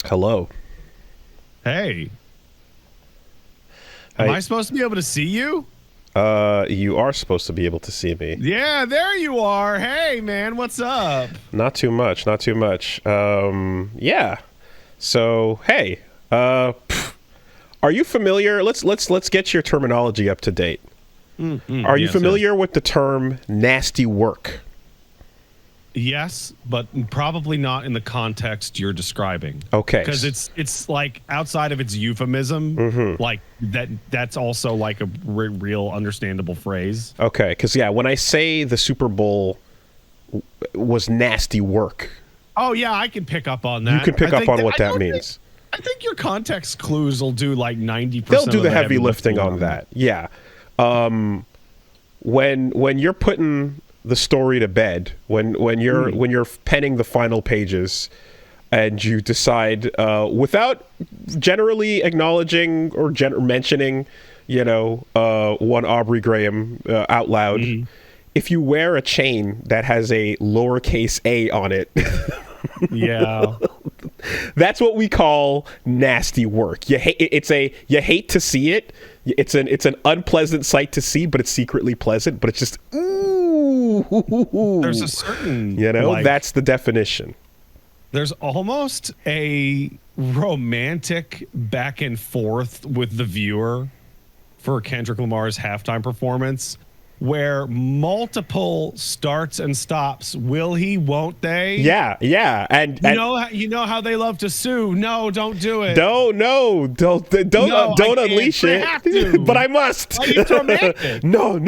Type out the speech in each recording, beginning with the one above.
Hello. Hey. Am I supposed to be able to see you? You are supposed to be able to see me. Yeah, there you are. Hey, man, what's up? Not too much. Yeah. So, hey. Are you familiar? Let's get your terminology up to date. Are you familiar with the term nasty work? Yes, but probably not in the context you're describing. Okay. Because it's like outside of its euphemism, like that's also like a real understandable phrase. Okay, because when I say the Super Bowl was nasty work. Oh yeah, I can pick up on that. You can pick up on what that means. I think your context clues will do like 90%. They'll do the heavy lifting on that. Yeah. When you're putting the story to bed, when you're penning the final pages, and you decide without generally acknowledging or mentioning, one Aubrey Graham out loud, if you wear a chain that has a lowercase a on it, yeah, that's what we call nasty work. You hate to see it. It's an unpleasant sight to see, but it's secretly pleasant. But it's just ooh. There's a certain that's the definition. There's almost a romantic back and forth with the viewer for Kendrick Lamar's halftime performance, where multiple starts and stops. Will he? Won't they? Yeah. And you know how they love to sue. No, don't do it. Don't unleash it. I have to. But I must. Oh, it's romantic. No,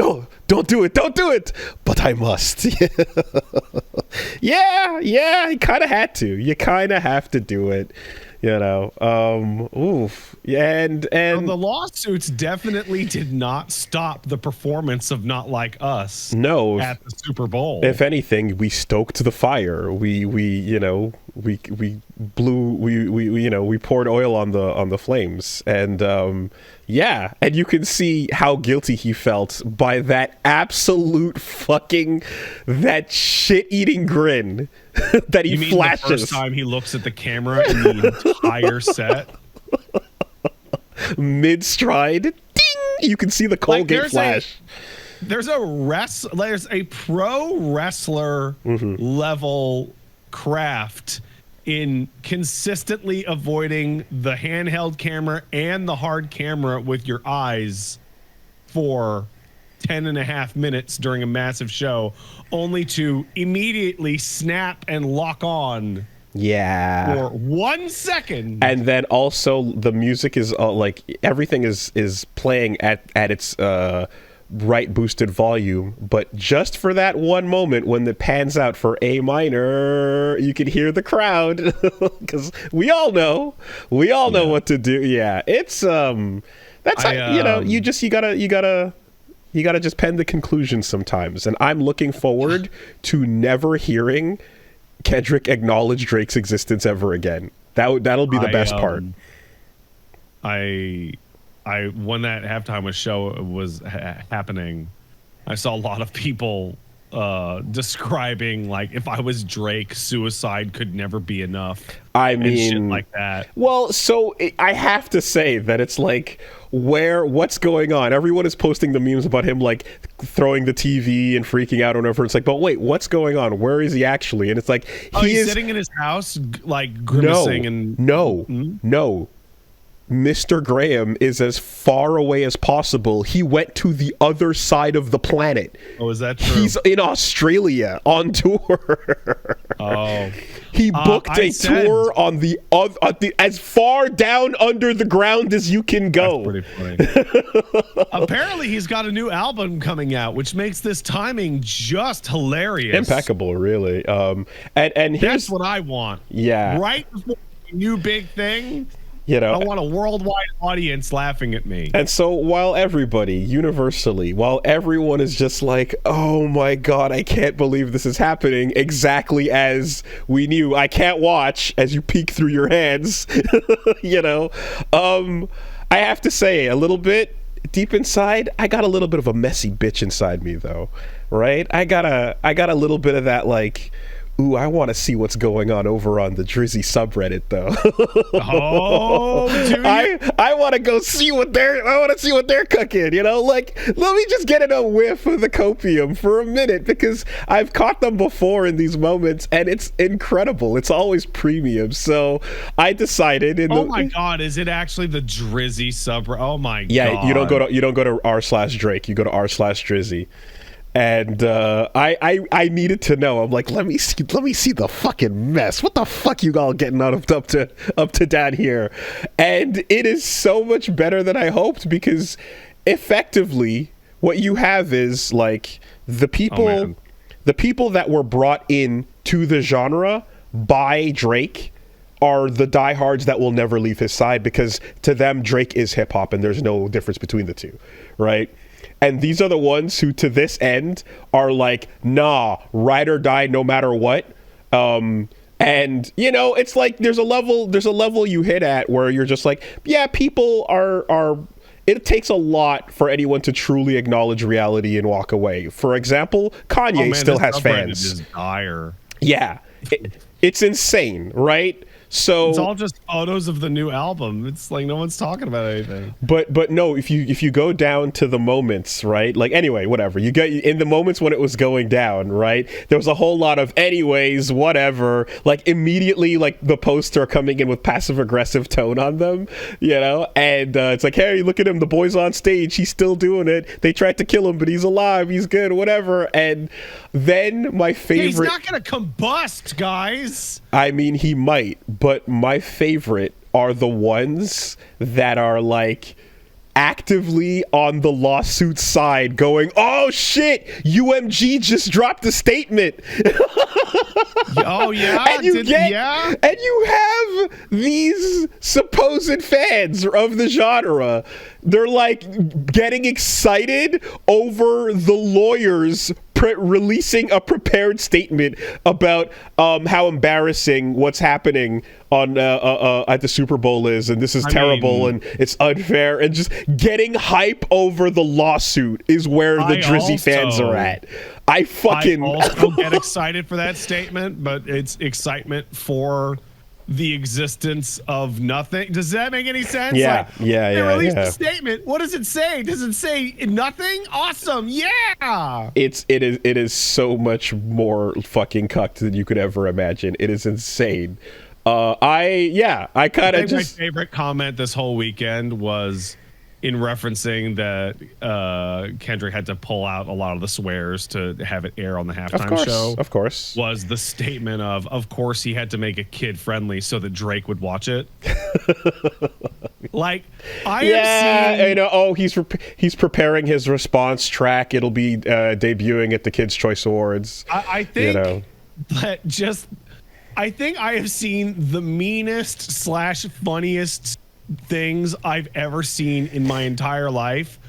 don't do it. But I must. Yeah. You kind of had to. You kind of have to do it. Oof. And the lawsuits definitely did not stop the performance of Not Like Us. No, at the Super Bowl. If anything, we stoked the fire. We poured oil on the flames, and and you can see how guilty he felt by that absolute fucking that shit-eating grin that he flashes. The first time he looks at the camera in the entire set, mid-stride, ding! You can see the Colgate flash. There's a pro wrestler level craft in consistently avoiding the handheld camera and the hard camera with your eyes for 10.5 minutes during a massive show, only to immediately snap and lock on. Yeah. For 1 second. And then also the music is everything is playing at its right boosted volume, but just for that one moment when it pans out for A minor, you can hear the crowd because we all know what to do. Yeah, it's that's you gotta just pen the conclusion sometimes, and I'm looking forward to never hearing Kendrick acknowledge Drake's existence ever again. That'll be the best part. When that halftime show was happening, I saw a lot of people describing, like, if I was Drake, suicide could never be enough. I mean, shit like that. Well, so I have to say that it's like, what's going on? Everyone is posting the memes about him like throwing the TV and freaking out or whatever. It's like, but wait, what's going on? Where is he actually? And it's like, he's sitting in his house, like grimacing. No. Mr. Graham is as far away as possible. He went to the other side of the planet. Oh, is that true? He's in Australia on tour. Oh. He booked a tour on the as far down under the ground as you can go. That's pretty funny. Apparently, he's got a new album coming out, which makes this timing just hilarious. Impeccable, really. And here's that's what I want. Yeah. Right before the new big thing. I want a worldwide audience laughing at me. And so while everyone is just like, oh my God, I can't believe this is happening, exactly as we knew, I can't watch, as you peek through your hands, I have to say, a little bit deep inside, I got a little bit of a messy bitch inside me, though, right? I got a little bit of that, like, Ooh, I want to see what's going on over on the Drizzy subreddit, though. Oh, do you? I want to go see what they're cooking. You know, like, let me just get in a whiff of the copium for a minute, because I've caught them before in these moments, and it's incredible. It's always premium. So I decided. Oh my God, is it actually the Drizzy subreddit? Oh my God. Yeah, you don't go to r/Drake. You go to r/Drizzy. And I needed to know. I'm like, let me see the fucking mess. What the fuck you all getting up to down here? And it is so much better than I hoped, because effectively what you have is like the people that were brought in to the genre by Drake are the diehards that will never leave his side, because to them Drake is hip hop and there's no difference between the two, right? And these are the ones who, to this end, are like, nah, ride or die no matter what. And, you know, it's like there's a level you hit at where you're just like, yeah, people are it takes a lot for anyone to truly acknowledge reality and walk away. For example, Kanye still has fans. Is dire. Yeah, it's insane, right? So it's all just photos of the new album. It's like no one's talking about anything. But no, if you go down to the moments, right? Like, anyway, whatever. You get in the moments when it was going down, right? There was a whole lot of anyways, whatever. Like, immediately, like, the posts are coming in with passive aggressive tone on them, you know? And it's like, hey, look at him, the boy's on stage, he's still doing it. They tried to kill him, but he's alive, he's good, whatever. And then my favorite, he's not gonna combust, guys. I mean, he might, but my favorite are the ones that are like actively on the lawsuit side going, oh shit, UMG just dropped a statement. Oh yeah. And you have these supposed fans of the genre. They're like getting excited over the lawyers releasing a prepared statement about how embarrassing what's happening on at the Super Bowl is, and this is terrible, and it's unfair, and just getting hype over the lawsuit is where the Drizzy fans are at. I also get excited for that statement, but it's excitement for the existence of nothing. Does that make any sense? Yeah, like, they released a statement. What does it say? Does it say nothing? Awesome. Yeah. It is so much more fucking cucked than you could ever imagine. It is insane. I kind of just, my favorite comment this whole weekend was in referencing that Kendrick had to pull out a lot of the swears to have it air on the halftime show. Of course. Was the statement of course he had to make it kid friendly so that Drake would watch it. Like, I know. Oh, he's preparing his response track. It'll be debuting at the Kids' Choice Awards. I think that just, I think I have seen the meanest / funniest things I've ever seen in my entire life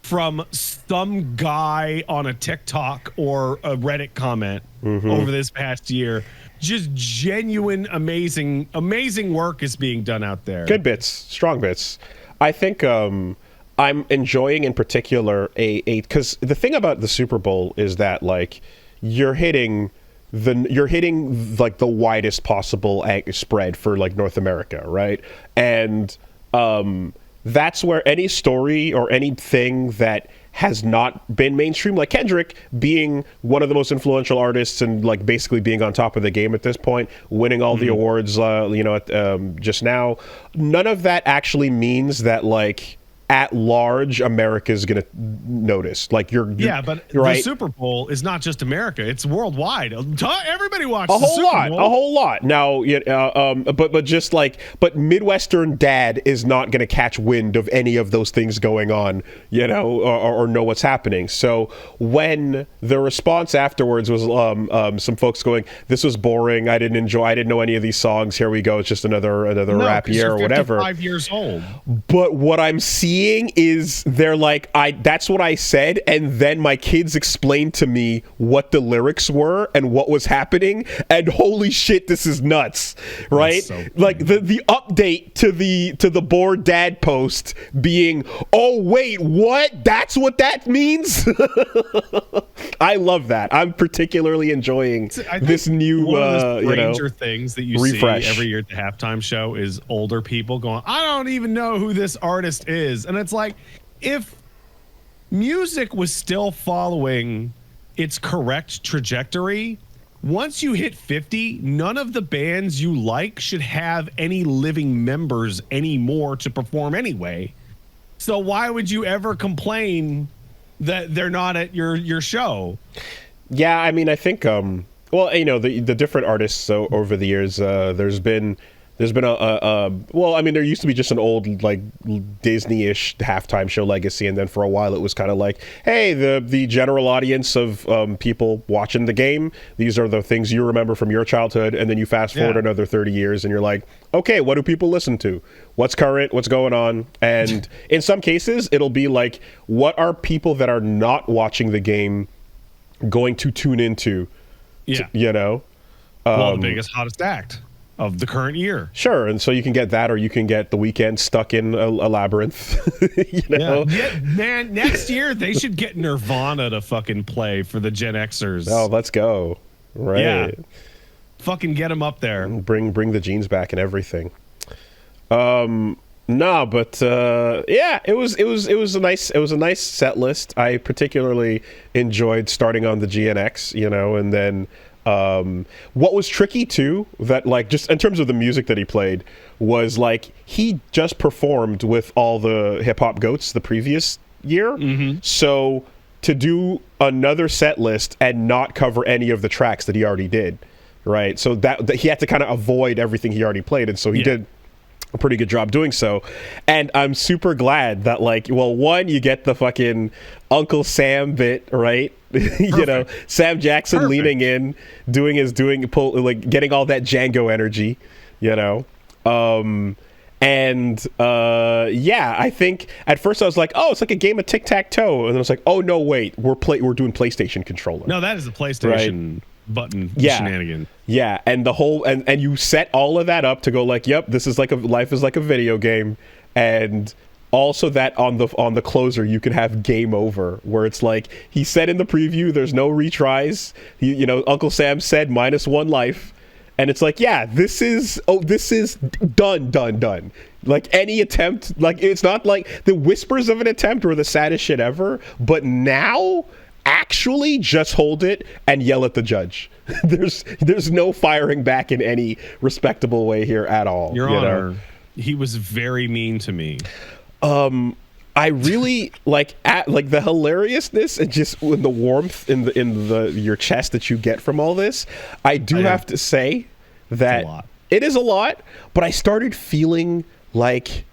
from some guy on a TikTok or a Reddit comment over this past year. Just genuine, amazing work is being done out there. Good bits, strong bits. I think I'm enjoying in particular because the thing about the Super Bowl is that like you're hitting like the widest possible spread for like North America, right? And that's where any story or anything that has not been mainstream, like Kendrick being one of the most influential artists and like basically being on top of the game at this point, winning all the awards, just now, none of that actually means that like at large America's gonna notice. Like you're but right? The Super Bowl is not just America, it's worldwide. Everybody watches a whole lot now. But Midwestern dad is not gonna catch wind of any of those things going on, or know what's happening. So when the response afterwards was some folks going, this was boring, I didn't know any of these songs, here we go, it's just another rap year or whatever. 5 years old. But what I'm seeing is they're like, that's what I said, and then my kids explained to me what the lyrics were and what was happening, and holy shit, this is nuts, right? So like the update to the bored dad post being, oh wait, what? That's what that means? I love that. I'm particularly enjoying this new, one of the stranger things that you refresh. see every year at the halftime show is older people going, I don't even know who this artist is. And it's like, if music was still following its correct trajectory, once you hit 50, none of the bands you like should have any living members anymore to perform anyway. So why would you ever complain that they're not at your show? Yeah, I mean, I think, well, you know, the different artists over the years, there's been well, I mean, there used to be just an old, like, Disney-ish halftime show legacy, and then for a while it was kind of like, hey, the general audience of people watching the game, these are the things you remember from your childhood, and then you fast forward another 30 years, and you're like, okay, what do people listen to? What's current? What's going on? And in some cases, it'll be like, what are people that are not watching the game going to tune into? Yeah. You know? Well, the biggest, hottest act of the current year. Sure, and so you can get that, or you can get The Weeknd stuck in a labyrinth. You know? Yeah, man, next year they should get Nirvana to fucking play for the Gen Xers. Oh, let's go. Right. Yeah. Fucking get them up there. Bring the jeans back and everything. No, but yeah, it was a nice set list. I particularly enjoyed starting on the GNX, you know, and then what was tricky too, that like just in terms of the music that he played, was like he just performed with all the hip hop goats the previous year. So to do another set list and not cover any of the tracks that he already did, right? So that he had to kind of avoid everything he already played, and so he did a pretty good job doing so. And I'm super glad that, like, well, one, you get the fucking Uncle Sam bit, right? You know, Sam Jackson leaning in, getting all that Django energy, you know. Yeah, I think at first I was like, oh, it's like a game of tic-tac-toe, and then I was like, oh no, wait, we're doing PlayStation controller. No, that is a PlayStation button shenanigan. Yeah, and the whole and you set all of that up to go like, yep, this is like life is like a video game, and also that on the closer you can have game over, where it's like he said in the preview, there's no retries. You know, Uncle Sam said -1 life, and it's like, yeah, this is done. Like any attempt, like it's not like the whispers of an attempt or the saddest shit ever, but now actually just hold it and yell at the judge. There's no firing back in any respectable way here at all. Your Honor, he was very mean to me. I really like the hilariousness and just the warmth in your chest that you get from all this. I have to say that it is a lot, but I started feeling like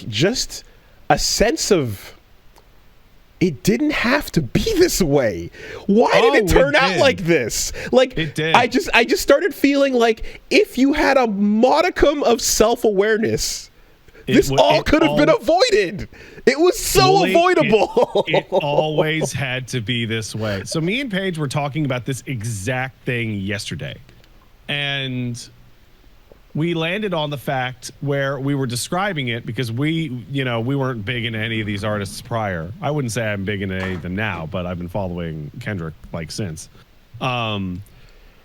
just a sense of, it didn't have to be this way. Why did it turn out like this? Like, it did. I just started feeling like if you had a modicum of self-awareness, this all could have been avoided. It was so avoidable. It always had to be this way. So me and Paige were talking about this exact thing yesterday, and we landed on the fact where we were describing it because we weren't big into any of these artists prior. I wouldn't say I'm big into any of them now, but I've been following Kendrick like since. And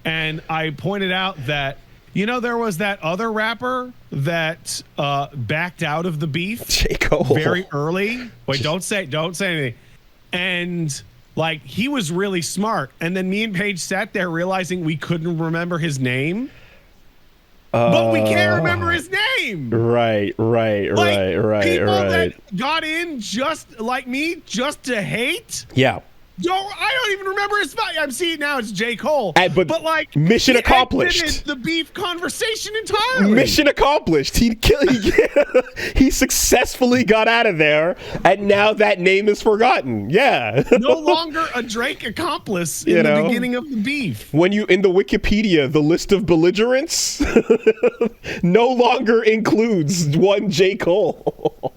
I pointed out that, you know, there was that other rapper that backed out of the beef J. Cole. very early. Wait, don't say anything. And like, he was really smart. And then me and Paige sat there realizing we couldn't remember his name. But we can't remember his name. Right. People that got in just like me, just to hate. Yeah. I don't even remember his name. I'm seeing now it's J. Cole. But like, mission accomplished. He exited the beef conversation entirely. Mission accomplished. He successfully got out of there, and now that name is forgotten. Yeah. No longer a Drake accomplice in the beginning of the beef. When you in the Wikipedia, the list of belligerents no longer includes one J. Cole.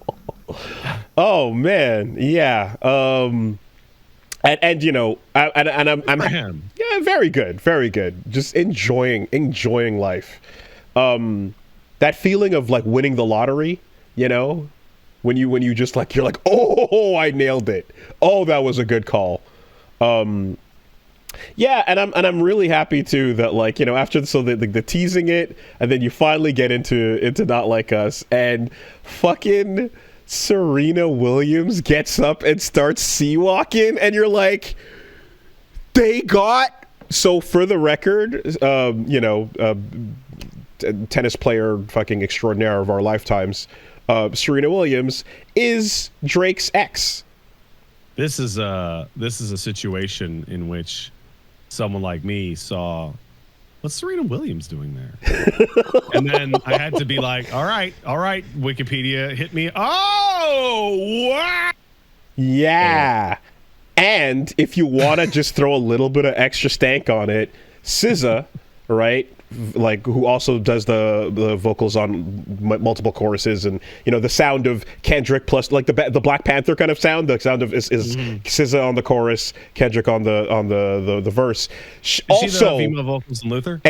Oh man, yeah. And you know, I'm very good. Just enjoying life. That feeling of like winning the lottery, you know, when you just like, you're like, oh, I nailed it. Oh, that was a good call. Yeah, and I'm really happy too that, like, you know, after the teasing it, and then you finally get into Not Like Us, and fucking Serena Williams gets up and starts sea walking, and you're like, they got. So for the record, you know, tennis player fucking extraordinaire of our lifetimes, Serena Williams is Drake's ex. This is a situation in which someone like me saw, what's Serena Williams doing there? And then I had to be like, all right, Wikipedia, hit me. Oh, wow. Yeah. And if you want to just throw a little bit of extra stank on it, SZA, right? Like, who also does the vocals on multiple choruses, and, you know, the sound of Kendrick plus like the Black Panther kind of sound. The sound of is SZA on the chorus, Kendrick on the verse. Is also, she the female vocals in Luther?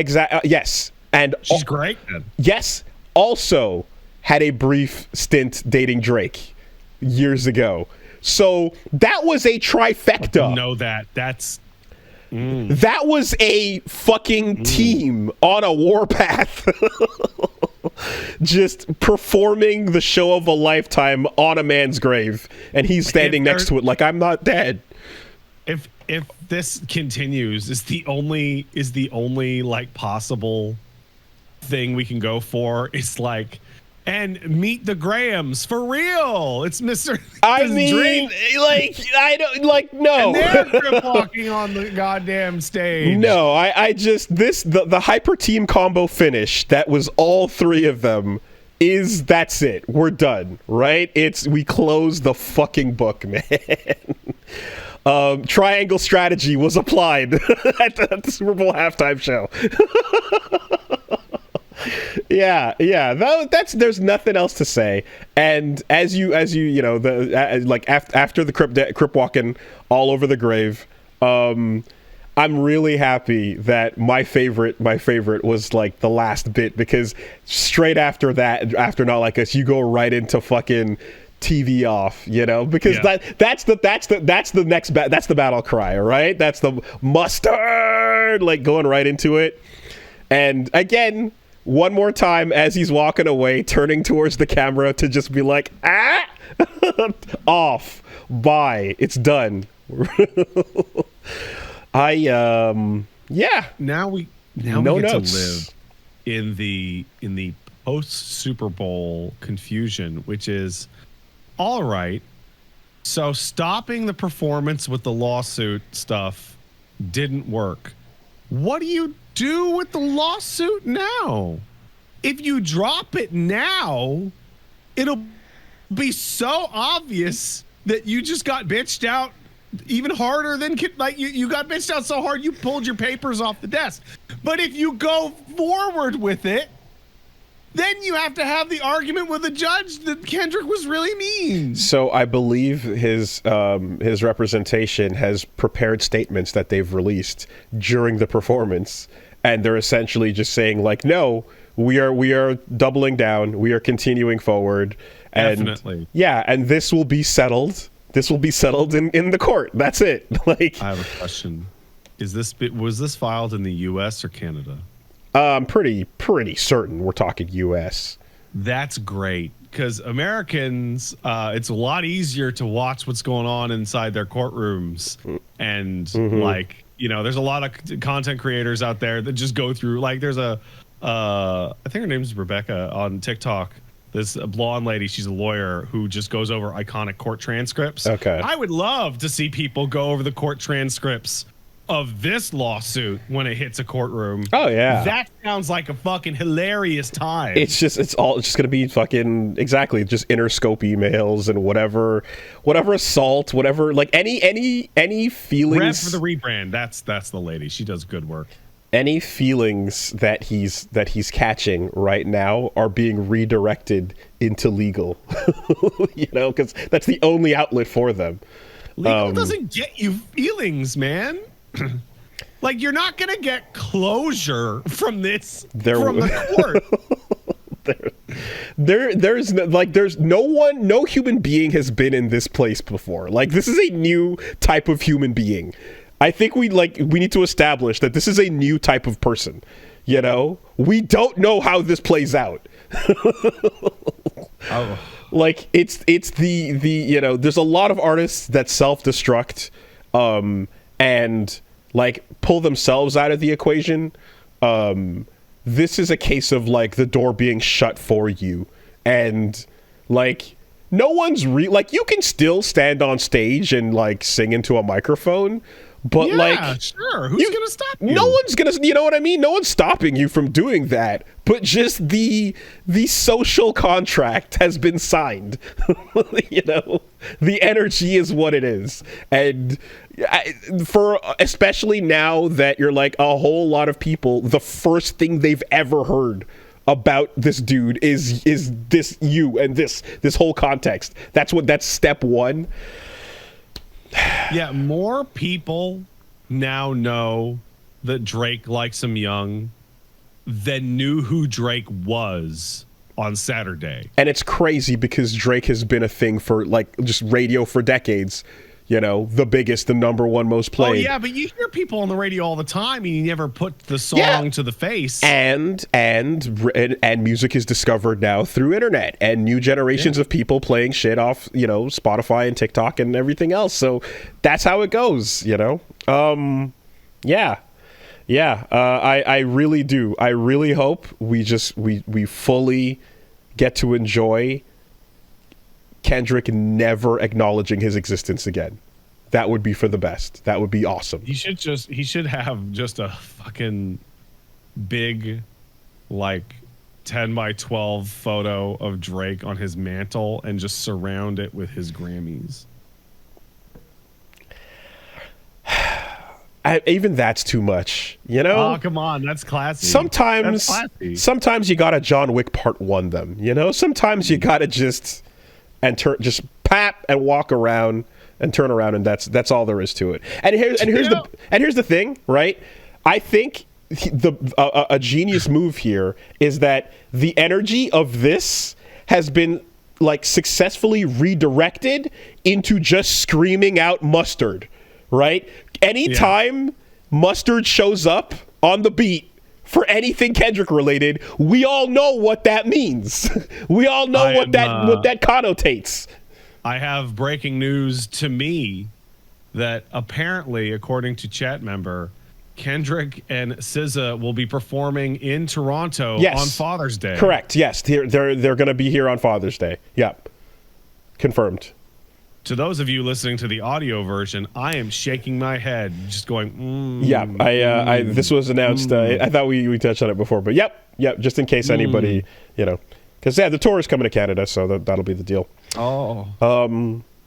Yes, and she's great. Man. Yes, also had a brief stint dating Drake years ago. So that was a trifecta. Know that. That was a fucking team on a warpath. Just performing the show of a lifetime on a man's grave, and he's standing next to it like, I'm not dead. If this continues, is the only like possible thing we can go for is like, and meet the Grahams for real. It's Mr. I mean, like, I don't like, no. And they're walking on the goddamn stage. No, I just the hyper team combo finish that was all three of them that's it. We're done, right? We closed the fucking book, man. Triangle strategy was applied at the Super Bowl halftime show. Yeah. There's nothing else to say. And as you know, like after the crip walking all over the grave, I'm really happy that my favorite was like the last bit, because straight after that, after Not Like Us, you go right into fucking TV off, you know, because that's the next that's the battle cry, right? That's the mustard, like going right into it. And again, one more time as he's walking away, turning towards the camera to just be like, off, bye, it's done. Now we get to live in the post Super Bowl confusion, which is, all right, so stopping the performance with the lawsuit stuff didn't work. What do you do with the lawsuit now? If you drop it now, it'll be so obvious that you just got bitched out even harder than, like, you got bitched out so hard you pulled your papers off the desk. But if you go forward with it, then you have to have the argument with the judge that Kendrick was really mean. So I believe his representation has prepared statements that they've released during the performance, and they're essentially just saying, like, no, we are doubling down, we are continuing forward, and definitely, yeah, and this will be settled. This will be settled in the court. That's it. Like, I have a question: was this filed in the U.S. or Canada? I'm pretty certain we're talking U.S. That's great, because Americans, it's a lot easier to watch what's going on inside their courtrooms, and like, you know, there's a lot of content creators out there that just go through, like, there's I think her name is Rebecca on TikTok. This blonde lady, she's a lawyer who just goes over iconic court transcripts. Okay. I would love to see people go over the court transcripts of this lawsuit when it hits a courtroom. Oh yeah, that sounds like a fucking hilarious time. It's just gonna be fucking, exactly, just Interscope emails and whatever assault, whatever, like any feelings. Rev for the rebrand. That's the lady. She does good work. Any feelings that he's catching right now are being redirected into legal. You know, because that's the only outlet for them. Legal doesn't get you feelings, man. Like, you're not gonna get closure from this from the court. There's no human being has been in this place before. Like, this is a new type of human being. I think we need to establish that this is a new type of person. You know, we don't know how this plays out. Oh. Like, it's the you know, there's a lot of artists that self-destruct and like pull themselves out of the equation. This is a case of like the door being shut for you, and like no one's like, you can still stand on stage and like sing into a microphone, but like, sure, who's gonna stop you? No one's gonna, you know what I mean? No one's stopping you from doing that, but just the social contract has been signed. You know, the energy is what it is. And for especially now that you're like, a whole lot of people, the first thing they've ever heard about this dude is this you and this whole context. That's step one. Yeah, more people now know that Drake likes him young than knew who Drake was on Saturday. And it's crazy because Drake has been a thing for like just radio for decades. You know, the biggest, the number one most played. Oh yeah, but you hear people on the radio all the time, and you never put the song to the face. And music is discovered now through internet and new generations of people playing shit off, you know, Spotify and TikTok and everything else. So that's how it goes, you know. I really do. I really hope we fully get to enjoy Kendrick never acknowledging his existence again. That would be for the best. That would be awesome. He should have just a fucking big, like 10 by 12 photo of Drake on his mantle and just surround it with his Grammys. Even that's too much, you know? Oh, come on. That's classy. Sometimes you gotta John Wick Part 1 them, you know? Sometimes you gotta just pap and walk around and turn around, and that's all there is to it. And here's the thing, right? I think a genius move here is that the energy of this has been like successfully redirected into just screaming out Mustard, right? Anytime Mustard shows up on the beat for anything Kendrick related, we all know what that means. We all know what that connotates. I have breaking news to me that apparently, according to chat member, Kendrick and SZA will be performing in Toronto on Father's Day. Correct. Yes, they're going to be here on Father's Day. Yep. Confirmed. To those of you listening to the audio version, I am shaking my head, just going, Yeah, this was announced. I thought we touched on it before, but yep, just in case anybody, you know, because the tour is coming to Canada, so that'll be the deal. Oh,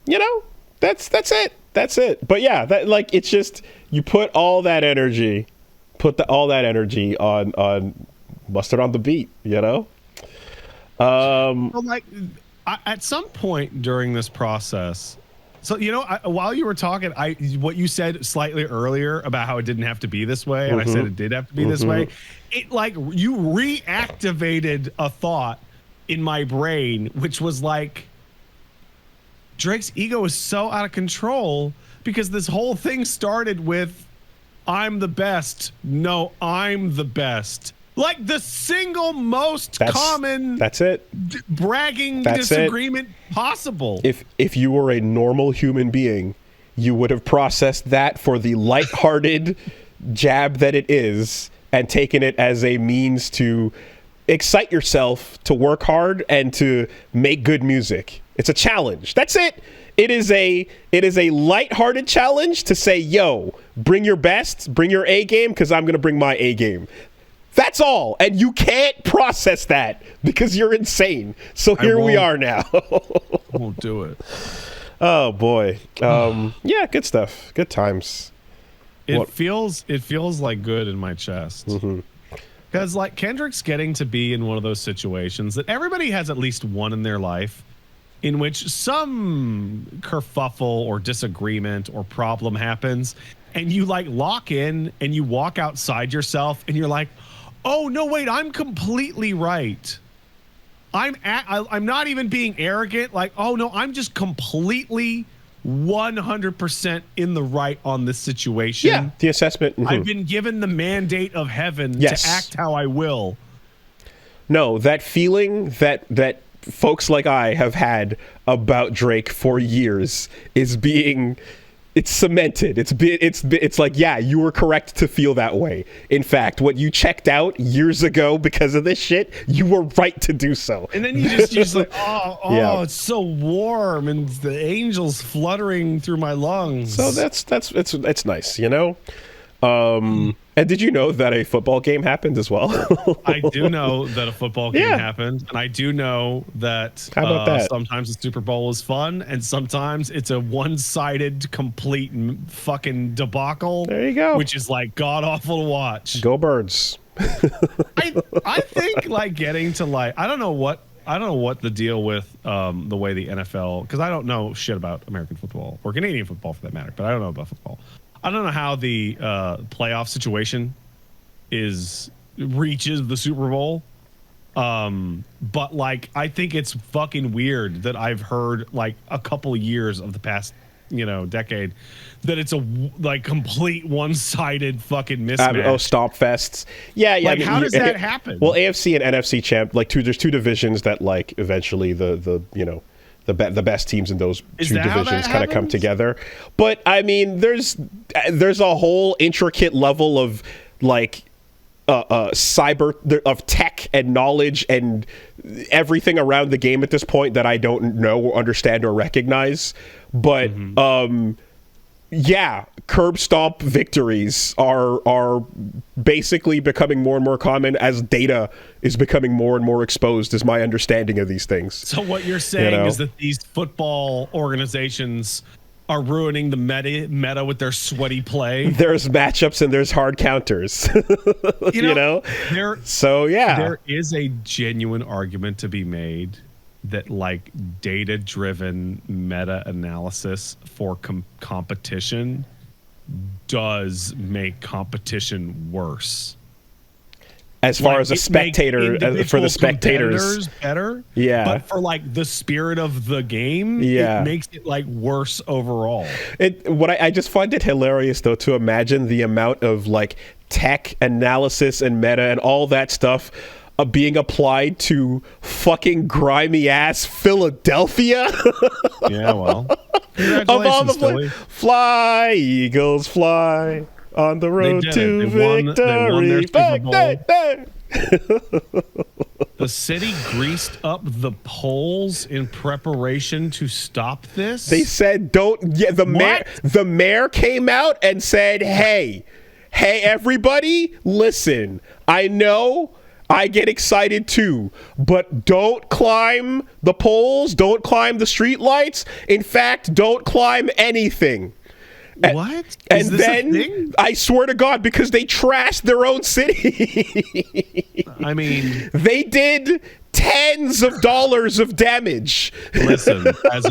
you know, that's it. That's it. But yeah, that, like, it's just, you put all that energy, on Mustard on the beat, you know. Well, like, at some point during this process, so, you know, while you were talking, what you said slightly earlier about how it didn't have to be this way, and I said it did have to be this way, it, like, you reactivated a thought in my brain, which was like, Drake's ego is so out of control because this whole thing started with, I'm the best. No, I'm the best. Like the single most common bragging disagreement possible. If you were a normal human being, you would have processed that for the lighthearted jab that it is and taken it as a means to excite yourself, to work hard, and to make good music. It's a challenge. That's it. It is a lighthearted challenge to say, yo, bring your best, bring your A game, because I'm going to bring my A game. That's all. And you can't process that because you're insane. So here we are now. I won't do it. Oh, boy. Yeah, good stuff. Good times. It feels like good in my chest. Because, like, Kendrick's getting to be in one of those situations that everybody has at least one in their life in which some kerfuffle or disagreement or problem happens, and you, like, lock in and you walk outside yourself and you're like, oh, no, wait, I'm completely right. I'm not even being arrogant. Like, oh no, I'm just completely 100% in the right on this situation. Yeah, the assessment. I've been given the mandate of heaven to act how I will. No, that feeling that folks like I have had about Drake for years is being, it's cemented. It's like, yeah, you were correct to feel that way. In fact, what you checked out years ago because of this shit, you were right to do so. And then you just like, yeah. It's so warm and the angels fluttering through my lungs. So it's nice, you know? And did you know that a football game happened as well? I do know that a football game happened, and I do know that, how about that? Sometimes the Super Bowl is fun, and sometimes it's a one-sided, complete fucking debacle. There you go. Which is like god awful to watch. Go Birds. I think like getting to like I don't know what the deal with the way the NFL, because I don't know shit about American football or Canadian football for that matter, but I don't know about football. I don't know how the playoff situation reaches the Super Bowl. But like, I think it's fucking weird that I've heard like a couple of years of the past, decade, that it's a like complete one-sided fucking mismatch. Stomp fests. Yeah. Like, how does that happen? Well, AFC and NFC champ, like there's two divisions that like eventually the best teams in those two divisions kind of come together. But I mean, there's a whole intricate level of like cyber of tech and knowledge and everything around the game at this point that I don't know or understand or recognize. But yeah, curb stomp victories are basically becoming more and more common as data is becoming more and more exposed, is my understanding of these things. So what you're saying is that these football organizations are ruining the meta with their sweaty play. There's matchups and there's hard counters. There is a genuine argument to be made that like data-driven meta-analysis for competition does make competition worse. As far as a spectator, for the spectators, better. Yeah, but for like the spirit of the game, it makes it like worse overall. I just find it hilarious though to imagine the amount of like tech analysis and meta and all that stuff being applied to fucking grimy ass Philadelphia. Yeah, well, congratulations, Philly. Fly, Eagles, fly on the road to victory. They won their Super Bowl. The city greased up the polls in preparation to stop this. They said, "Don't." Yeah, the mayor came out and said, "Hey, everybody, listen. I know I get excited too, but don't climb the poles, don't climb the street lights. In fact, don't climb anything." What? And then I swear to God, because they trashed their own city. I mean, they did tens of dollars of damage. Listen, as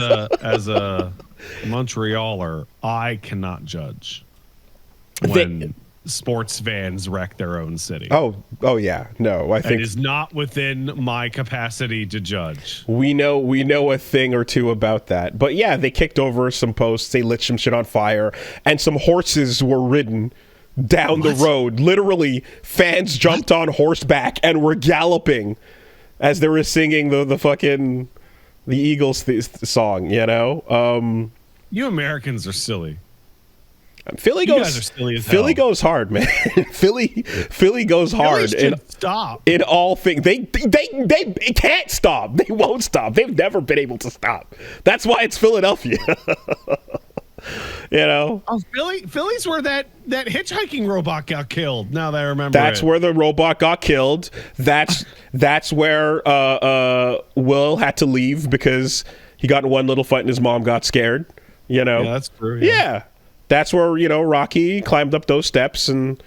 a Montrealer, I cannot judge when sports fans wreck their own city. Oh yeah. No, I think it is not within my capacity to judge. We know a thing or two about that. But yeah, they kicked over some posts, they lit some shit on fire, and some horses were ridden down the road. Literally, fans jumped on horseback and were galloping as they were singing the Eagles song, You Americans are silly. Philly goes hard, man. Philly goes hard. Stop in all things. They can't stop. They won't stop. They've never been able to stop. That's why it's Philadelphia. Oh, Philly's where that hitchhiking robot got killed. Now that I remember, that's where the robot got killed. That's where Will had to leave because he got in one little fight and his mom got scared. Yeah, that's true. Yeah. That's where, Rocky climbed up those steps and,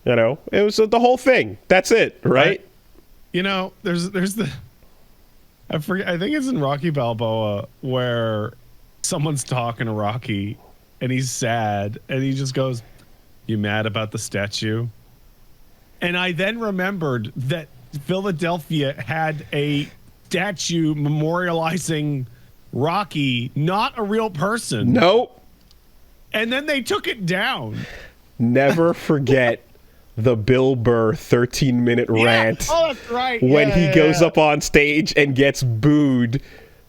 it was the whole thing. That's it, right? There's the, I forget, I think it's in Rocky Balboa where someone's talking to Rocky and he's sad and he just goes, "You mad about the statue?" And I then remembered that Philadelphia had a statue memorializing Rocky not a real person. Nope. And then they took it down. Never forget the Bill Burr 13-minute rant. Oh, that's right. When he goes up on stage and gets booed,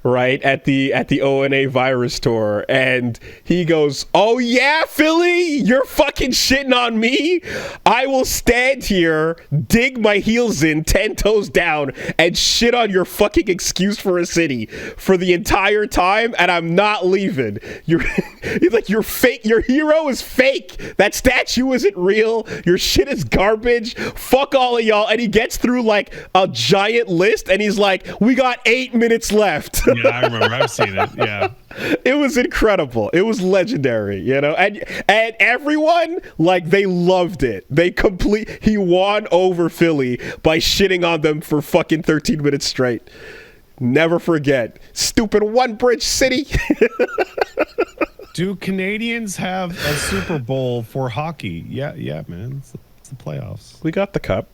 right, at the ONA virus tour, and he goes, "Oh yeah, Philly, you're fucking shitting on me? I will stand here, dig my heels in 10 toes down, and shit on your fucking excuse for a city for the entire time, and I'm not leaving. He's like, you're fake, your hero is fake, that statue isn't real, your shit is garbage, fuck all of y'all." And he gets through like a giant list, and he's like, "We got 8 minutes left." Yeah, I remember. I've seen it. Yeah. It was incredible. It was legendary, you know? And everyone, like, they loved it. He won over Philly by shitting on them for fucking 13 minutes straight. Never forget. Stupid one bridge city. Do Canadians have a Super Bowl for hockey? Yeah, man. It's the playoffs. We got the cup.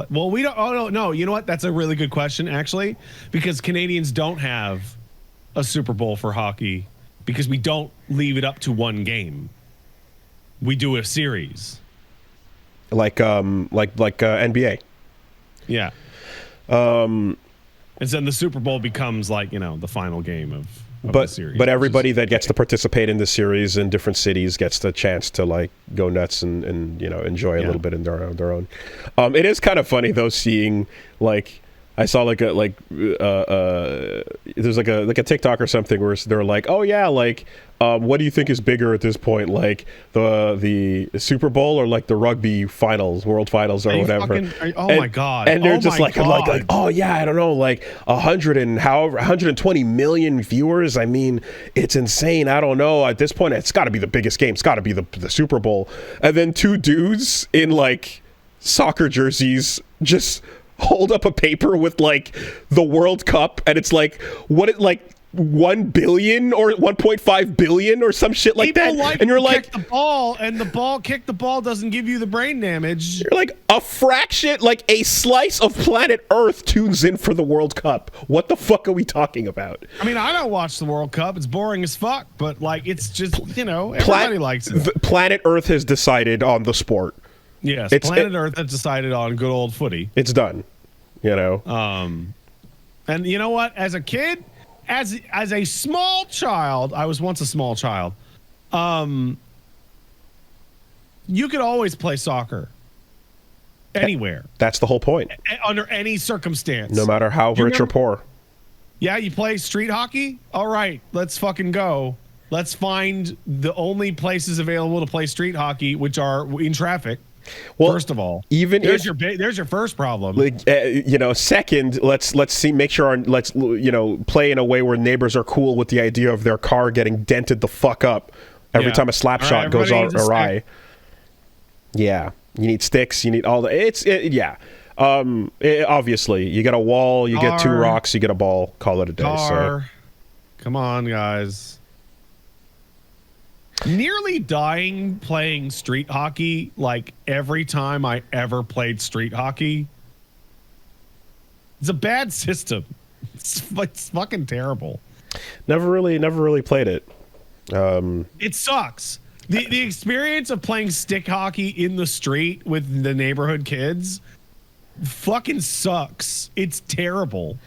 Well, we don't. Oh no. You know what? That's a really good question, actually, because Canadians don't have a Super Bowl for hockey because we don't leave it up to one game. We do a series, like NBA. Yeah. And then the Super Bowl becomes like the final game of the series. But everybody that gets to participate in the series in different cities gets the chance to like go nuts and enjoy a little bit in their own. It is kind of funny though, seeing like I saw like there's like a TikTok or something where they're like, "Oh yeah, like what do you think is bigger at this point, like the Super Bowl or like the rugby finals, world finals or whatever?" My god! And they're just like, "Oh yeah, I don't know, like 120 million viewers. I mean, it's insane. I don't know. At this point, it's got to be the biggest game. It's got to be the Super Bowl." And then two dudes in like soccer jerseys just hold up a paper with like the World Cup, and it's like 1 billion or 1.5 billion or some shit like People that. And you're like, kick the ball, and kick the ball doesn't give you the brain damage. You're like, a fraction, like a slice of planet Earth tunes in for the World Cup. What the fuck are we talking about? I mean, I don't watch the World Cup. It's boring as fuck, but like, it's just, everybody likes it. Planet Earth has decided on the sport. Yes, Planet Earth has decided on good old footy. It's done, And you know what? As a kid, as a small child, I was once a small child. You could always play soccer anywhere. That's the whole point. Under any circumstance. No matter how rich or poor. Yeah, you play street hockey? All right, let's fucking go. Let's find the only places available to play street hockey, which are in traffic. Well, first of all, even there's your first problem. Like, second, let's make sure play in a way where neighbors are cool with the idea of their car getting dented the fuck up every time a slap shot goes awry. Yeah, you need sticks. You need all the. Obviously, you get a wall, you get 2 rocks, you get a ball. Call it a day. So. Come on, guys. Nearly dying playing street hockey, like every time I ever played street hockey. It's a bad system. It's fucking terrible. Never really played it. It sucks. The experience of playing stick hockey in the street with the neighborhood kids fucking sucks. It's terrible.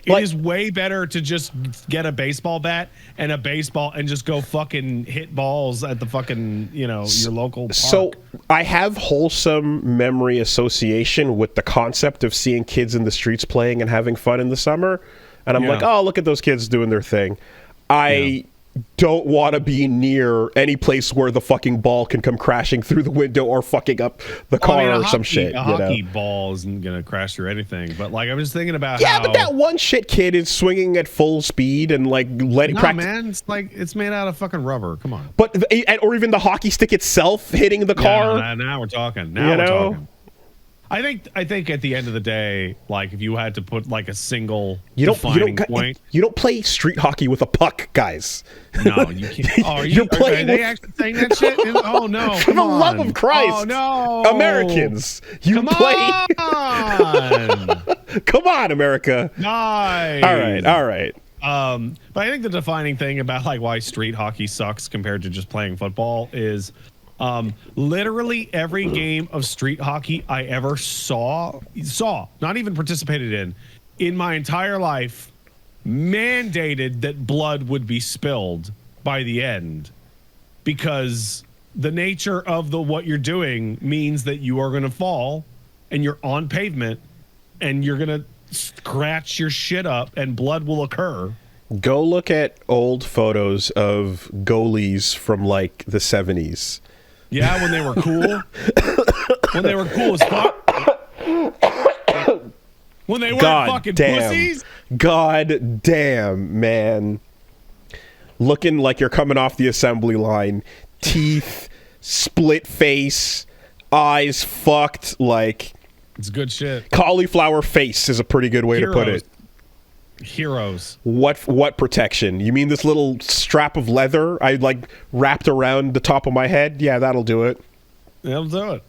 It is way better to just get a baseball bat and a baseball and just go fucking hit balls at the fucking, your local park. So I have wholesome memory association with the concept of seeing kids in the streets playing and having fun in the summer. And I'm like, oh, look at those kids doing their thing. I don't want to be near any place where the fucking ball can come crashing through the window or fucking up the car or some shit. A hockey ball isn't gonna crash through anything. But like, I was thinking about but that one shit kid is swinging at full speed and like letting practice. Man, it's like it's made out of fucking rubber. Come on. But or even the hockey stick itself hitting the car. Now we're talking. We're talking. I think at the end of the day, like if you had to put like a single defining point, you don't play street hockey with a puck, guys. No, you can't. Oh, are they actually saying that shit? Oh no! For the love of Christ! Oh no! Americans, you play. On. Come on, America. Nice. All right. But I think the defining thing about like why street hockey sucks compared to just playing football is literally every game of street hockey I ever saw, not even participated in my entire life, mandated that blood would be spilled by the end, because the nature of what you're doing means that you are going to fall and you're on pavement and you're going to scratch your shit up and blood will occur. Go look at old photos of goalies from like the 70s. Yeah, when they were cool. When they were cool as fuck. When they weren't fucking pussies. God damn, man. Looking like you're coming off the assembly line. Teeth, split face, eyes fucked, like... It's good shit. Cauliflower face is a pretty good way to put it. Heroes. What protection? You mean this little strap of leather I like wrapped around the top of my head? Yeah, that'll do it. That'll do it.